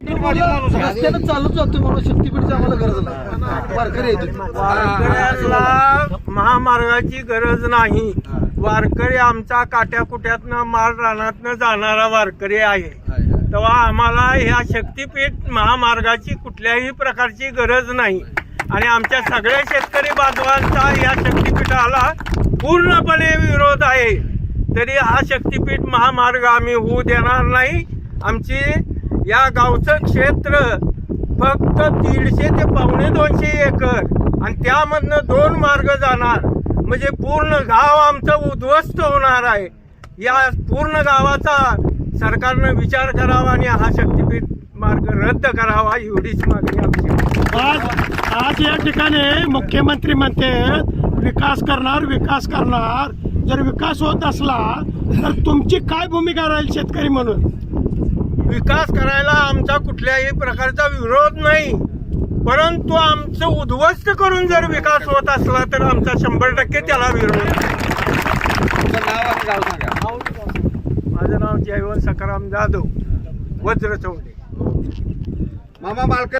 रस्त्यानं चालत जातो म्हणून शक्तीपीठची आम्हाला गरज नाही. वारकरी येतो वारकऱ्याला महामार्गाची गरज नाही. वारकरी आमचा काट्याकुट्यातनं माळ रानातनं जाणारा वारकरी आहे. तेव्हा आम्हाला ह्या शक्तीपीठ महामार्गाची कुठल्याही प्रकारची गरज नाही. आणि आमच्या सगळ्या शेतकरी बांधवांचा या शक्तीपीठाला पूर्णपणे विरोध आहे. तरी हा शक्तीपीठ महामार्ग आम्ही होऊ देणार नाही. आमची या गावचं क्षेत्र फक्त 150 ते 250 एकर आणि त्यामधनं 2 मार्ग जाणार म्हणजे पूर्ण गाव आमचं उद्ध्वस्त होणार आहे. या पूर्ण गावाचा सरकारनं विचार करावा आणि हा शक्तीपीठ मार्ग रद्द करावा एवढीच मागणी आमची. आज या ठिकाणी मुख्यमंत्री म्हणते विकास करणार. जर विकास होत असला तर तुमची काय भूमिका राहील शेतकरी म्हणून? विकास करायला आमचा कुठल्याही प्रकारचा विरोध नाही, परंतु आमचं उद्ध्वस्त करून जर विकास होत असला तर आमचा 100% त्याला विरोध. माझं नाव जयवंत सकाराम जाधव, वज्रचौंडे. मामा मालक.